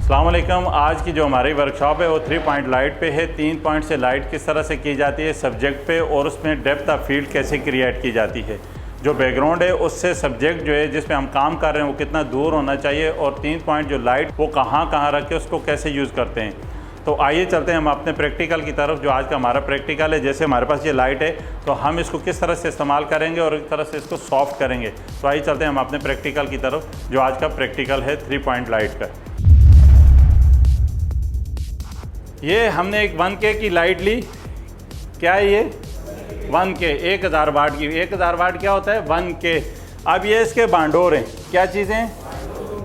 अस्सलाम वालेकुम। आज की जो हमारी वर्कशॉप है वो 3 पॉइंट लाइट पे है। 3 पॉइंट से लाइट किस तरह से की जाती है सब्जेक्ट पे, और उसमें डेप्थ ऑफ फील्ड कैसे क्रिएट की जाती है। जो बैकग्राउंड है उससे सब्जेक्ट जो है जिस पे हम काम कर रहे हैं वो कितना दूर होना चाहिए, और 3 पॉइंट जो लाइट वो कहाँ कहाँ रख के उसको कैसे यूज़ करते हैं। तो आइए चलते हैं हम अपने प्रैक्टिकल की तरफ। जो आज का हमारा प्रैक्टिकल है, जैसे हमारे पास ये लाइट है तो हम इसको किस तरह से इस्तेमाल करेंगे और एक तरह से इसको सॉफ्ट करेंगे। तो आइए चलते हैं हम अपने प्रैक्टिकल की तरफ, जो आज का प्रैक्टिकल है 3 पॉइंट लाइट का। ये हमने एक 1K की लाइट ली। क्या है ये? 1K, 1000 वाट की। 1000 वाट क्या होता है? 1K। अब ये इसके बांडोर हैं। क्या चीज़ें?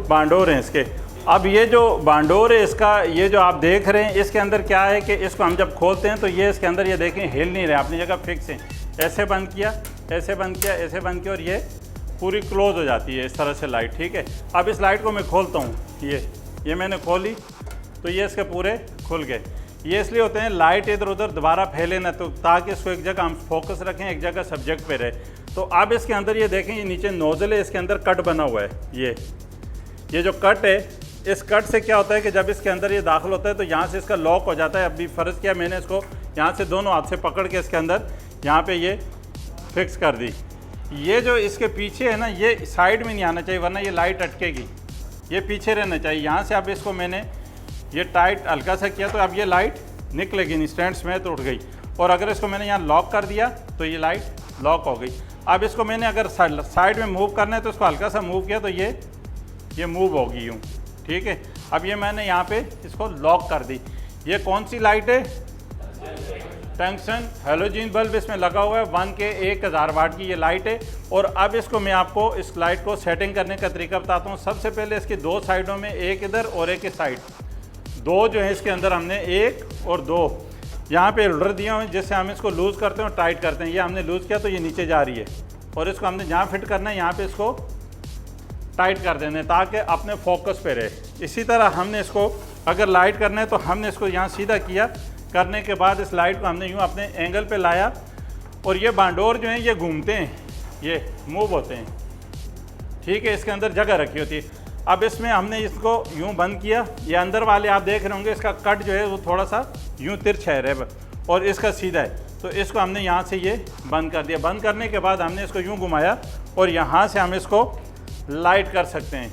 बांडोर हैं इसके। अब ये जो बांडोर है इसका, ये जो आप देख रहे हैं इसके अंदर क्या है कि इसको हम जब खोलते हैं तो ये इसके अंदर ये देखें हिल नहीं रहे, अपनी जगह फिक्स है। ऐसे बंद किया, ऐसे बंद किया, ऐसे बंद किया, और ये पूरी क्लोज हो जाती है इस तरह से लाइट। ठीक है। अब इस लाइट को मैं खोलता हूँ, ये मैंने खोली तो ये इसके पूरे खुल गए। ये इसलिए होते हैं लाइट इधर उधर दोबारा फैले ना, तो ताकि इसको एक जगह हम फोकस रखें, एक जगह सब्जेक्ट पे रहे। तो अब इसके अंदर ये देखें, ये नीचे नोजल है, इसके अंदर कट बना हुआ है। ये जो कट है, इस कट से क्या होता है कि जब इसके अंदर ये दाखिल होता है तो यहाँ से इसका लॉक हो जाता है। अभी फ़र्ज़ किया मैंने इसको यहाँ से दोनों हाथ से पकड़ के इसके अंदर यहाँ पे ये फिक्स कर दी। ये जो इसके पीछे है ना, ये साइड में नहीं आना चाहिए वरना ये लाइट अटकेगी। ये पीछे रहना चाहिए। यहाँ से अब इसको मैंने ये टाइट हल्का सा किया तो अब ये लाइट निकलेगी नहीं, स्टैंड समेत उठ गई। और अगर इसको मैंने यहाँ लॉक कर दिया तो ये लाइट लॉक हो गई। अब इसको मैंने अगर साइड में मूव करना है तो इसको हल्का सा मूव किया तो ये मूव होगी यूँ। ठीक है। अब ये मैंने यहाँ पे इसको लॉक कर दी। ये कौन सी लाइट है? टंगस्टन हैलोजन बल्ब इसमें लगा हुआ है। 1K 1000 वाट की ये लाइट है। और अब इसको मैं आपको इस लाइट को सेटिंग करने का तरीका बताता हूँ। सबसे पहले इसकी 2 साइडों में, एक इधर और एक इस साइड, 2 जो है इसके अंदर हमने 1 और 2 यहाँ पे रोलर दिए हुए हैं, जिससे हम इसको लूज़ करते हैं और टाइट करते हैं। ये हमने लूज़ किया तो ये नीचे जा रही है, और इसको हमने जहाँ फिट करना है यहाँ पे इसको टाइट कर देना है ताकि अपने फोकस पे रहे। इसी तरह हमने इसको अगर लाइट करना है तो हमने इसको यहाँ सीधा किया, करने के बाद इस लाइट को हमने यूँ अपने एंगल पे लाया, और ये बांडोर जो हैं ये घूमते हैं, ये मूव होते हैं। ठीक है। इसके अंदर जगह रखी होती है। अब इसमें हमने इसको यूँ बंद किया। ये अंदर वाले आप देख रहे होंगे, इसका कट जो है वो थोड़ा सा यूँ तिरछा है और इसका सीधा है, तो इसको हमने यहाँ से ये बंद कर दिया। बंद करने के बाद हमने इसको यूँ घुमाया और यहाँ से हम इसको लाइट कर सकते हैं।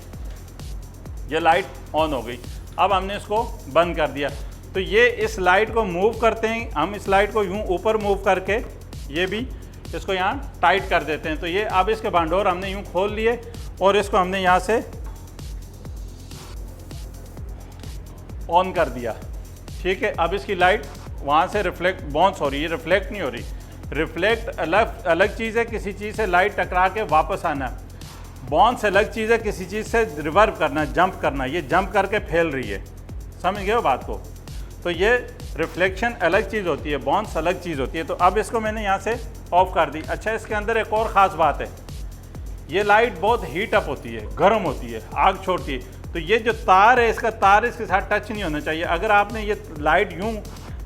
ये लाइट ऑन हो गई। अब हमने इसको बंद कर दिया तो ये इस लाइट को मूव करते हैं हम। इस लाइट को यूँ ऊपर मूव करके ये भी इसको यहाँ टाइट कर देते हैं। तो ये अब इसके बांडोर हमने यूँ खोल लिए और इसको हमने यहाँ से ऑन कर दिया। ठीक है। अब इसकी लाइट वहाँ से रिफ्लेक्ट बाउंस हो रही है, रिफ्लेक्ट नहीं हो रही। रिफ्लेक्ट अलग चीज़ है, किसी चीज़ से लाइट टकरा के वापस आना। बाउंस अलग चीज़ है, किसी चीज़ से रिवर्व करना, जंप करना। ये जंप करके फैल रही है, समझ गए हो बात को? तो ये रिफ्लेक्शन अलग चीज़ होती है, बाउंस अलग चीज़ होती है। तो अब इसको मैंने यहाँ से ऑफ कर दी। अच्छा, इसके अंदर एक और ख़ास बात है, ये लाइट बहुत हीट अप होती है, गर्म होती है, आग छोड़ती है। तो ये जो तार है, इसका तार इसके साथ टच नहीं होना चाहिए। अगर आपने ये लाइट यूँ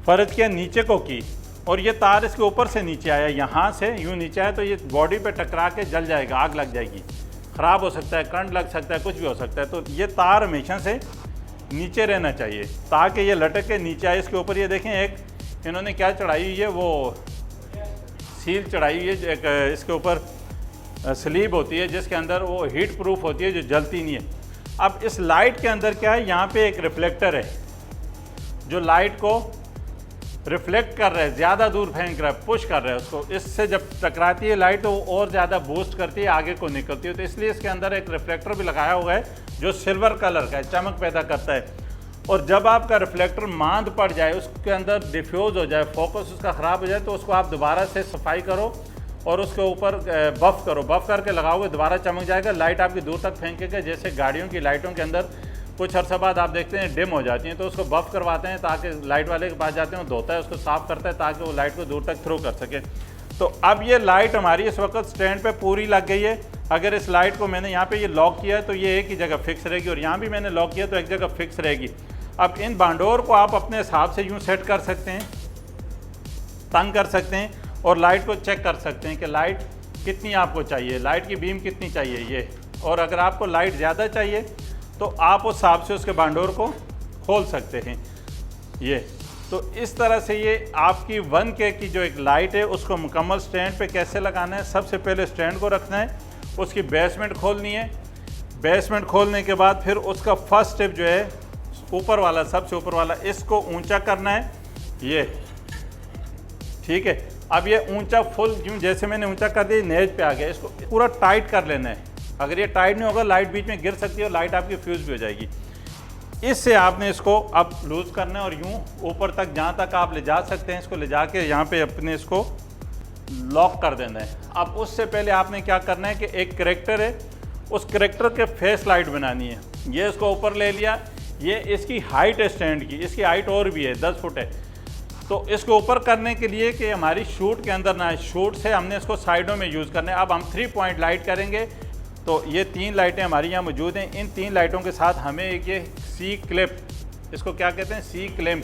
फ़र्ज किया नीचे को की और ये तार इसके ऊपर से नीचे आया, यहाँ से यूँ नीचे आया, तो ये बॉडी पे टकरा के जल जाएगा, आग लग जाएगी, ख़राब हो सकता है, करंट लग सकता है, कुछ भी हो सकता है। तो ये तार हमेशा से नीचे रहना चाहिए ताकि ये लटक के नीचे आए। इसके ऊपर ये देखें एक इन्होंने क्या चढ़ाई हुई है, वो सील चढ़ाई हुई है। एक इसके ऊपर स्लीब होती है जिसके अंदर वो हीट प्रूफ होती है, जो जलती नहीं है। अब इस लाइट के अंदर क्या है, यहाँ पे एक रिफ्लेक्टर है जो लाइट को रिफ्लेक्ट कर रहा है, ज़्यादा दूर फेंक रहा है, पुश कर रहा है उसको। इससे जब टकराती है लाइट तो वो और ज़्यादा बूस्ट करती है, आगे को निकलती है। तो इसलिए इसके अंदर एक रिफ्लेक्टर भी लगाया हुआ है जो सिल्वर कलर का है, चमक पैदा करता है। और जब आपका रिफ्लेक्टर मांद पड़ जाए, उसके अंदर डिफ्यूज़ हो जाए, फोकस उसका ख़राब हो जाए, तो उसको आप दोबारा से सफाई करो और उसके ऊपर बफ़ करो। बफ़ करके लगाओगे, दोबारा चमक जाएगा, लाइट आपकी दूर तक फेंकेगा। जैसे गाड़ियों की लाइटों के अंदर कुछ अर्सा बाद आप देखते हैं डिम हो जाती हैं, तो उसको बफ़ करवाते हैं ताकि लाइट वाले के पास जाते हैं, वो धोता है, उसको साफ़ करता है ताकि वो लाइट को दूर तक थ्रो कर सके। तो अब ये लाइट हमारी इस वक्त स्टैंड पे पूरी लग गई है। अगर इस लाइट को मैंने यहाँ पे ये लॉक किया है तो ये एक ही जगह फिक्स रहेगी, और यहाँ भी मैंने लॉक किया तो एक जगह फिक्स रहेगी। अब इन बांडोर को आप अपने हिसाब से यूँ सेट कर सकते हैं, तंग कर सकते हैं, और लाइट को चेक कर सकते हैं कि लाइट कितनी आपको चाहिए, लाइट की बीम कितनी चाहिए ये। और अगर आपको लाइट ज़्यादा चाहिए तो आप उस हिसाब से उसके बांडोर को खोल सकते हैं ये। तो इस तरह से ये आपकी 1K की जो एक लाइट है उसको मुकम्मल स्टैंड पे कैसे लगाना है। सबसे पहले स्टैंड को रखना है, उसकी बेसमेंट खोलनी है। बेसमेंट खोलने के बाद फिर उसका फर्स्ट स्टेप जो है ऊपर वाला, सबसे ऊपर वाला, इसको ऊंचा करना है ये, ठीक है। अब ये ऊंचा फुल यूँ जैसे मैंने ऊंचा कर दिया, नेज पे आ गया, इसको पूरा टाइट कर लेना है। अगर ये टाइट नहीं होगा लाइट बीच में गिर सकती है और लाइट आपकी फ्यूज भी हो जाएगी। इससे आपने इसको अब लूज़ करना है और यूँ ऊपर तक जहाँ तक आप ले जा सकते हैं इसको ले जाके यहाँ पे अपने इसको लॉक कर देना है। अब उससे पहले आपने क्या करना है कि एक करेक्टर है, उस करेक्टर के फेस लाइट बनानी है। ये इसको ऊपर ले लिया, ये इसकी हाइट है स्टैंड की, इसकी हाइट और भी है 10 फुट है। तो इसको ऊपर करने के लिए कि हमारी शूट के अंदर ना, शूट से हमने इसको साइडों में यूज़ करना है। अब हम 3 पॉइंट लाइट करेंगे। तो ये 3 लाइटें हमारी यहाँ मौजूद हैं। इन 3 लाइटों के साथ हमें एक ये सी क्लिप, इसको क्या कहते हैं, सी क्लैंप।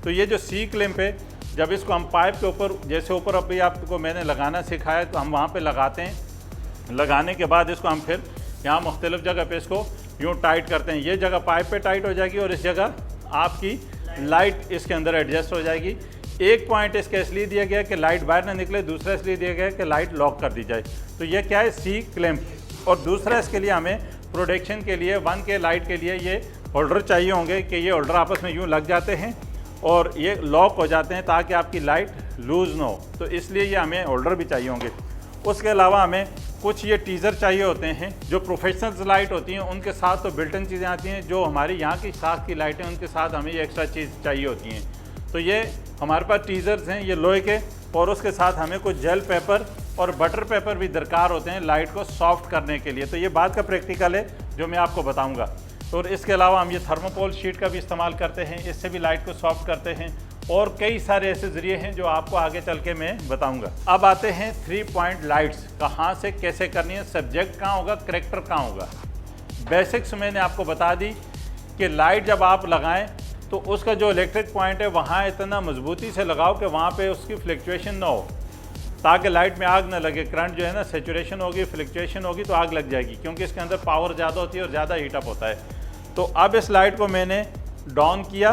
तो ये जो सी क्लैंप है, जब इसको हम पाइप के ऊपर, जैसे ऊपर अभी आपको मैंने लगाना सिखाया, तो हम वहाँ पे लगाते हैं। लगाने के बाद इसको हम फिर यहाँ मुख्तलिफ जगह पे इसको यूँ टाइट करते हैं। ये जगह पाइप पे टाइट हो जाएगी और इस जगह आपकी लाइट इसके अंदर एडजस्ट हो जाएगी। एक पॉइंट इसका इसलिए दिया गया कि लाइट बाहर ना निकले, दूसरा इसलिए दिया गया कि लाइट लॉक कर दी जाए। तो ये क्या है, सी क्लैंप। और दूसरा इसके लिए हमें प्रोटेक्शन के लिए 1K लाइट के लिए ये होल्डर चाहिए होंगे कि ये होल्डर आपस में यूँ लग जाते हैं और ये लॉक हो जाते हैं ताकि आपकी लाइट लूज़ ना हो। तो इसलिए ये हमें होल्डर भी चाहिए होंगे। उसके अलावा हमें कुछ ये टीज़र चाहिए होते हैं। जो प्रोफेशनल लाइट होती हैं उनके साथ तो बिल्ट इन चीज़ें आती हैं, जो हमारी यहाँ की साथ की लाइटें उनके साथ हमें ये एक्स्ट्रा चीज़ चाहिए होती हैं। तो ये हमारे पास टीज़र्स हैं ये लोहे के, और उसके साथ हमें कुछ जेल पेपर और बटर पेपर भी दरकार होते हैं लाइट को सॉफ्ट करने के लिए। तो ये बात का प्रैक्टिकल है जो मैं आपको बताऊँगा। और इसके अलावा हम ये थर्मोकोल शीट का भी इस्तेमाल करते हैं, इससे भी लाइट को सॉफ्ट करते हैं। और कई सारे ऐसे ज़रिए हैं जो आपको आगे चल के मैं बताऊंगा। अब आते हैं 3 पॉइंट लाइट्स कहाँ से कैसे करनी है, सब्जेक्ट कहाँ होगा, करेक्टर कहाँ होगा। बेसिक्स मैंने आपको बता दी कि लाइट जब आप लगाएं तो उसका जो इलेक्ट्रिक पॉइंट है वहाँ इतना मजबूती से लगाओ कि वहाँ पे उसकी फ्लक्चुएशन ना हो, ताकि लाइट में आग ना लगे। करंट जो है ना, सेचुरेशन होगी, फ्लक्चुएशन होगी तो आग लग जाएगी, क्योंकि इसके अंदर पावर ज़्यादा होती है और ज़्यादा हीटअप होता है। तो अब इस लाइट को मैंने डाउन किया,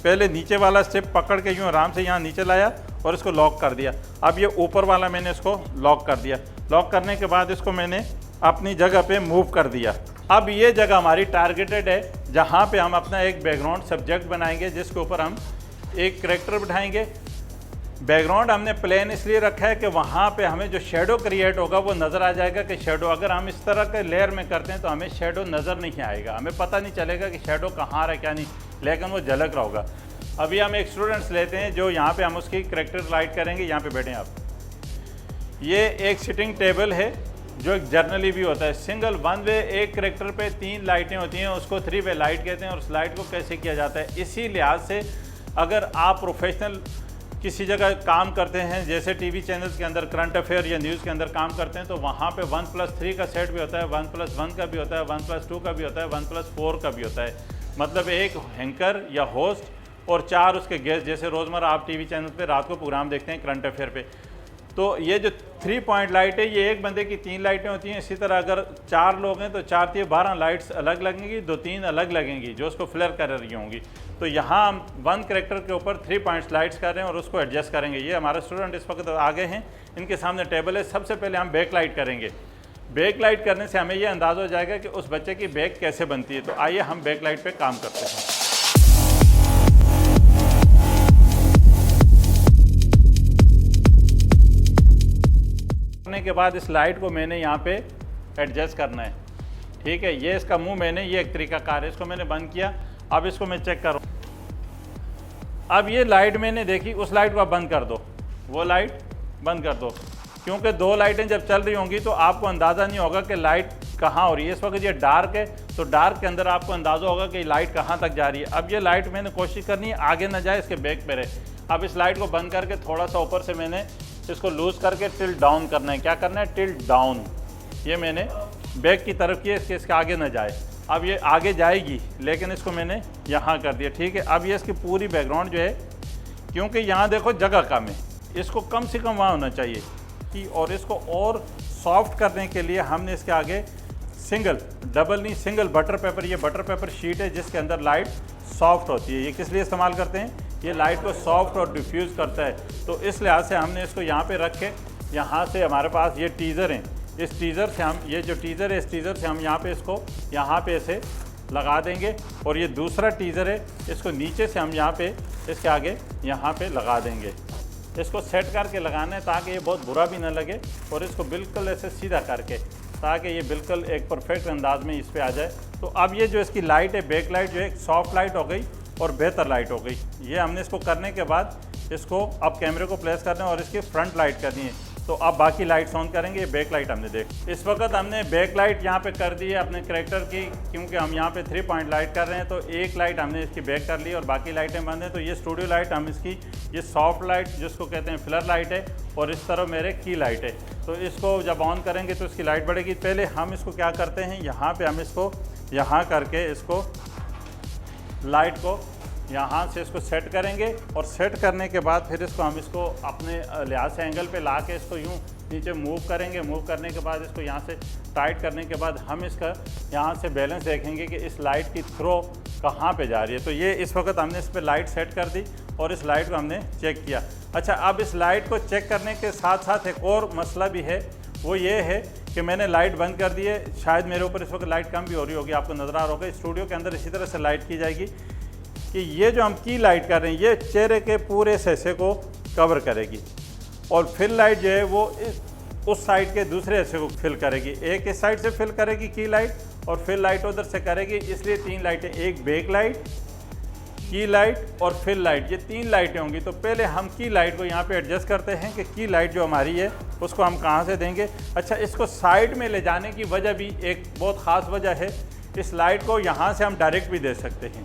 पहले नीचे वाला स्टेप पकड़ के यूँ आराम से यहाँ नीचे लाया और इसको लॉक कर दिया। अब ये ऊपर वाला मैंने इसको लॉक कर दिया। लॉक करने के बाद इसको मैंने अपनी जगह पे मूव कर दिया। अब ये जगह हमारी टारगेटेड है जहाँ पे हम अपना एक बैकग्राउंड सब्जेक्ट बनाएंगे, जिसके ऊपर हम एक करैक्टर बिठाएंगे। बैकग्राउंड हमने प्लेन इसलिए रखा है कि वहाँ पे हमें जो शेडो क्रिएट होगा वो नज़र आ जाएगा कि शेडो, अगर हम इस तरह के लेयर में करते हैं तो हमें शेडो नज़र नहीं आएगा, हमें पता नहीं चलेगा कि शेडो कहाँ रहा क्या नहीं, लेकिन वो झलक रहा होगा। अभी हम एक स्टूडेंट्स लेते हैं जो यहाँ पे हम उसकी करैक्टर लाइट करेंगे। यहाँ पे बैठें आप। ये एक सिटिंग टेबल है जो एक जर्नली भी होता है। सिंगल 1 वे एक करैक्टर पे 3 लाइटें होती हैं, उसको 3 वे लाइट कहते हैं। और उस लाइट को कैसे किया जाता है, इसी लिहाज से अगर आप प्रोफेशनल किसी जगह काम करते हैं, जैसे टीवी चैनल्स के अंदर करंट अफेयर या न्यूज़ के अंदर काम करते हैं, तो वहाँ पे 1+3 का सेट भी होता है, 1+1 का भी होता है, 1+2 का भी होता है, 1+4 का भी होता है। मतलब एक हैंकर या होस्ट और 4 उसके गेस्ट, जैसे रोज़मर्रा आप टीवी चैनल पे रात को प्रोग्राम देखते हैं करंट अफेयर पे। तो ये जो 3 पॉइंट लाइट है ये एक बंदे की 3 लाइटें होती हैं। इसी तरह अगर 4 लोग हैं तो 4 3 12 लाइट्स अलग लगेंगी, 2-3 अलग लगेंगी जो उसको फ्लेयर कर रही होंगी। तो यहाँ हम 1 करैक्टर के ऊपर 3 पॉइंट्स लाइट्स कर रहे हैं और उसको एडजस्ट करेंगे। ये हमारे स्टूडेंट इस वक्त आगे हैं, इनके सामने टेबल है। सबसे पहले हम बैक लाइट करेंगे। बैक लाइट करने से हमें ये अंदाज़ा हो जाएगा कि उस बच्चे की बैक कैसे बनती है। तो आइए हम बैक लाइट पर काम करते हैं। के बाद इस लाइट को मैंने यहाँ पे एडजस्ट करना है, ठीक है। ये इसका मुंह मैंने, ये एक तरीकाकार है, इसको मैंने बंद किया। अब इसको मैं चेक करूँ। अब ये लाइट मैंने देखी, उस लाइट को आप बंद कर दो, वो लाइट बंद कर दो, क्योंकि 2 लाइटें जब चल रही होंगी तो आपको अंदाज़ा नहीं होगा कि लाइट कहाँ हो रही है। इस वक्त ये डार्क है तो डार्क के अंदर आपको अंदाज़ा होगा कि लाइट कहाँ तक जा रही है। अब ये लाइट मैंने कोशिश करनी है आगे ना जाए, इसके बैक पे रहे। अब इस लाइट को बंद करके थोड़ा सा ऊपर से मैंने इसको लूज़ करके टिल्ट डाउन करना है। क्या करना है, टिल्ट डाउन। ये मैंने बैक की तरफ किया, इसके आगे ना जाए। अब ये आगे जाएगी लेकिन इसको मैंने यहाँ कर दिया, ठीक है। अब ये इसकी पूरी बैकग्राउंड जो है, क्योंकि यहाँ देखो जगह कम है, इसको कम से कम वहाँ होना चाहिए कि, और इसको और सॉफ्ट करने के लिए हमने इसके आगे सिंगल, डबल नहीं सिंगल बटर पेपर, ये बटर पेपर शीट है जिसके अंदर लाइट सॉफ्ट होती है। ये किस लिए इस्तेमाल करते हैं? ये लाइट को सॉफ्ट और डिफ्यूज़ करता है। तो इस लिहाज से हमने इसको यहाँ पे रख के, यहाँ से हमारे पास ये टीज़र हैं, इस टीज़र से हम, ये जो टीज़र है इस टीज़र से हम यहाँ पे इसको यहाँ पे ऐसे लगा देंगे, और ये दूसरा टीज़र है इसको नीचे से हम यहाँ पे इसके आगे यहाँ पे लगा देंगे। इसको सेट करके लगाना है ताकि ये बहुत बुरा भी ना लगे, और इसको बिल्कुल ऐसे सीधा करके ताकि ये बिल्कुल एक परफेक्ट अंदाज में इस पर आ जाए। तो अब ये जो इसकी लाइट है, बैक लाइट जो है, सॉफ्ट लाइट हो गई और बेहतर लाइट हो गई। ये हमने इसको करने के बाद इसको अब कैमरे को प्लेस करना है और इसकी फ्रंट लाइट करनी है। तो अब बाकी लाइट्स ऑन करेंगे। ये बैक लाइट हमने देख, इस वक्त हमने बैक लाइट यहाँ पे कर दी है अपने करैक्टर की, क्योंकि हम यहाँ पे 3 पॉइंट लाइट कर रहे हैं। तो एक लाइट हमने इसकी बैक कर ली और बाकी लाइटें बंद हैं। तो ये स्टूडियो लाइट हम इसकी, ये सॉफ्ट लाइट जिसको कहते हैं फ्लर लाइट है, और इस तरह मेरे की लाइट है। तो इसको जब ऑन करेंगे तो इसकी लाइट बढ़ेगी। पहले हम इसको क्या करते हैं, यहाँ पर हम इसको यहाँ करके इसको लाइट को यहाँ से इसको सेट करेंगे, और सेट करने के बाद फिर इसको हम इसको अपने लिहाज से एंगल पे ला के इसको यूँ नीचे मूव करेंगे। मूव करने के बाद इसको यहाँ से टाइट करने के बाद हम इसका यहाँ से बैलेंस देखेंगे कि इस लाइट की थ्रो कहाँ पे जा रही है। तो ये इस वक्त हमने इस पर लाइट सेट कर दी और इस लाइट को हमने चेक किया। अच्छा, अब इस लाइट को चेक करने के साथ साथ एक और मसला भी है, वो ये है कि मैंने लाइट बंद कर दी है। शायद मेरे ऊपर इस वक्त लाइट कम भी हो रही होगी, आपको नज़र आ रहा होगा। स्टूडियो के अंदर इसी तरह से लाइट की जाएगी कि ये जो हम की लाइट कर रहे हैं ये चेहरे के पूरे हिस्से को कवर करेगी, और फिल लाइट जो है वो उस साइड के दूसरे हिस्से को फिल करेगी। एक इस साइड से फिल करेगी की लाइट, और फिल लाइट उधर से करेगी। इसलिए 3 लाइटें, एक बैक लाइट, की लाइट और फिल लाइट, ये 3 लाइटें होंगी। तो पहले हम की लाइट को यहाँ पे एडजस्ट करते हैं कि की लाइट जो हमारी है उसको हम कहाँ से देंगे। अच्छा, इसको साइड में ले जाने की वजह भी एक बहुत ख़ास वजह है। इस लाइट को यहाँ से हम डायरेक्ट भी दे सकते हैं।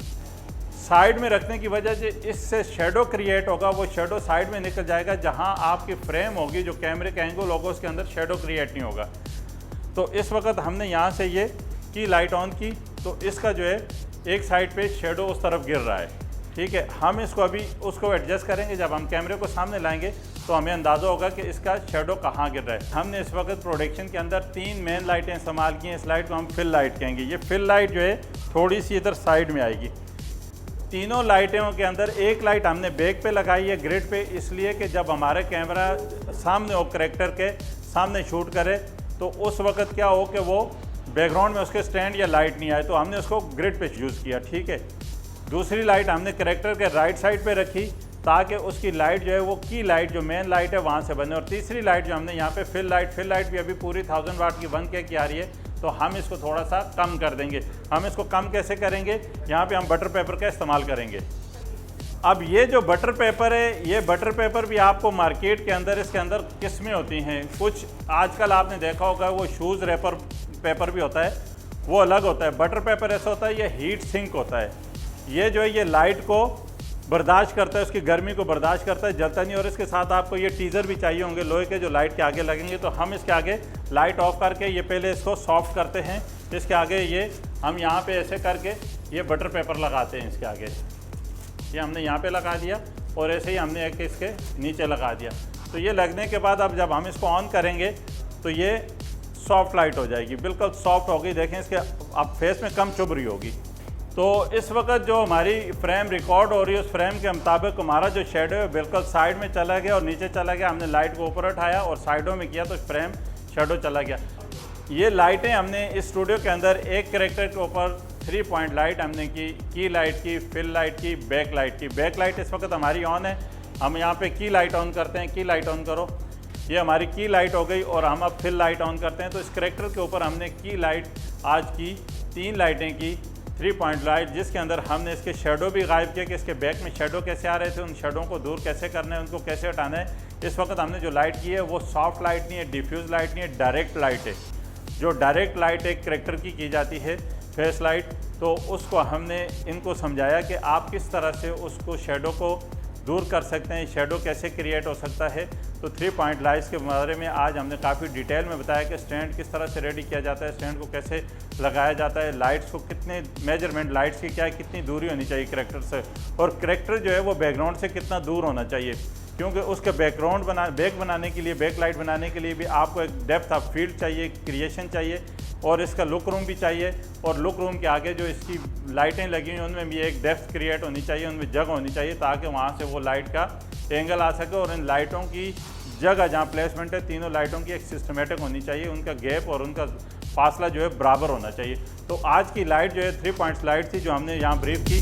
साइड में रखने की वजह से इससे शेडो क्रिएट होगा, वो शेडो साइड में निकल जाएगा। जहाँ आपकी फ्रेम होगी, जो कैमरे का एंगल होगा, उसके अंदर शेडो क्रिएट नहीं होगा। तो इस वक्त हमने यहाँ से ये की लाइट ऑन की, तो इसका जो है एक साइड पे शेडो उस तरफ गिर रहा है। ठीक है, हम इसको अभी उसको एडजस्ट करेंगे। जब हम कैमरे को सामने लाएंगे तो हमें अंदाज़ा होगा कि इसका शेडो कहाँ गिर रहा है। हमने इस वक्त प्रोडक्शन के अंदर 3 मेन लाइटें इस्तेमाल की हैं। इस लाइट को हम फिल लाइट कहेंगे। ये फिल लाइट जो है थोड़ी सी इधर साइड में आएगी। तीनों लाइटों के अंदर एक लाइट हमने बैक पे लगाई है, ग्रिड पे, इसलिए कि जब हमारे कैमरा सामने हो, करैक्टर के सामने शूट करे, तो उस वक्त क्या हो कि वो बैकग्राउंड में उसके स्टैंड या लाइट नहीं आए। तो हमने उसको ग्रिड पे यूज़ किया। ठीक है, दूसरी लाइट हमने करैक्टर के राइट साइड पे रखी ताकि उसकी लाइट जो है वो की लाइट जो मेन लाइट है वहाँ से बने। और तीसरी लाइट जो हमने यहाँ पे फिल लाइट भी अभी पूरी 1000 वाट की 1K की आ रही है, तो हम इसको थोड़ा सा कम कर देंगे। हम इसको कम कैसे करेंगे, यहाँ पे हम बटर पेपर का इस्तेमाल करेंगे। अब ये जो बटर पेपर है, ये बटर पेपर भी आपको मार्केट के अंदर, इसके अंदर किस्में होती हैं। कुछ आजकल आपने देखा होगा वो शूज़ रैपर पेपर भी होता है, वो अलग होता है। बटर पेपर ऐसा होता है, ये हीट सिंक होता है। ये जो है ये लाइट को बर्दाश्त करता है, उसकी गर्मी को बर्दाश्त करता है, जलता नहीं। और इसके साथ आपको ये टीज़र भी चाहिए होंगे लोहे के, जो लाइट के आगे लगेंगे। तो हम इसके आगे लाइट ऑफ करके ये पहले इसको सॉफ्ट करते हैं। इसके आगे ये हम यहाँ पे ऐसे करके ये बटर पेपर लगाते हैं। इसके आगे ये हमने यहाँ पे लगा दिया, और ऐसे ही हमने एक इसके नीचे लगा दिया। तो ये लगने के बाद अब जब हम इसको ऑन करेंगे तो ये सॉफ्ट लाइट हो जाएगी, बिल्कुल सॉफ्ट हो गई। देखें इसके अब फेस में कम चुभ रही होगी। तो इस वक्त जो हमारी फ्रेम रिकॉर्ड हो रही है, उस फ्रेम के मुताबिक हमारा जो शेडो है बिल्कुल साइड में चला गया और नीचे चला गया। हमने लाइट को ऊपर उठाया और साइडों में किया तो फ्रेम शेडो चला गया। ये लाइटें हमने इस स्टूडियो के अंदर एक करैक्टर के ऊपर 3 पॉइंट लाइट हमने की लाइट की, फिल लाइट की, बैक लाइट की। बैक लाइट इस वक्त हमारी ऑन है। हम यहाँ पे की लाइट ऑन करते हैं, की लाइट ऑन करो। ये हमारी की लाइट हो गई, और हम अब फिल लाइट ऑन करते हैं। तो इस करैक्टर के ऊपर हमने की लाइट आज की 3 लाइटें की, 3 पॉइंट लाइट, जिसके अंदर हमने इसके शेडो भी गायब किया कि इसके बैक में शेडो कैसे आ रहे थे, उन शेडो को दूर कैसे करना है, उनको कैसे हटाना है। इस वक्त हमने जो लाइट की है वो सॉफ्ट लाइट नहीं है, डिफ्यूज़ लाइट नहीं है, डायरेक्ट लाइट है। जो डायरेक्ट लाइट एक करैक्टर की जाती है, फेस लाइट, तो उसको हमने इनको समझाया कि आप किस तरह से उसको शेडो को दूर कर सकते हैं, शेडो कैसे क्रिएट हो सकता है। तो 3 पॉइंट लाइट्स के बारे में आज हमने काफ़ी डिटेल में बताया कि स्टैंड किस तरह से रेडी किया जाता है, स्टैंड को कैसे लगाया जाता है, लाइट्स को कितने मेजरमेंट लाइट्स की क्या है, कितनी दूरी होनी चाहिए करैक्टर से, और करैक्टर जो है वो बैकग्राउंड से कितना दूर होना चाहिए, क्योंकि उसके बैक बनाने के लिए, बैक लाइट बनाने के लिए भी आपको एक डेप्थ ऑफ फील्ड चाहिए, क्रिएशन चाहिए, और इसका लुक रूम भी चाहिए, और लुक रूम के आगे जो इसकी लाइटें लगी हुई हैं उनमें भी एक डेप्थ क्रिएट होनी चाहिए, उनमें जगह होनी चाहिए ताकि वहाँ से वो लाइट का एंगल आ सके। और इन लाइटों की जगह जहाँ प्लेसमेंट है तीनों लाइटों की एक सिस्टमेटिक होनी चाहिए, उनका गैप और उनका फासला जो है बराबर होना चाहिए। तो आज की लाइट जो है 3 पॉइंट्स लाइट थी जो हमने यहाँ ब्रीफ की।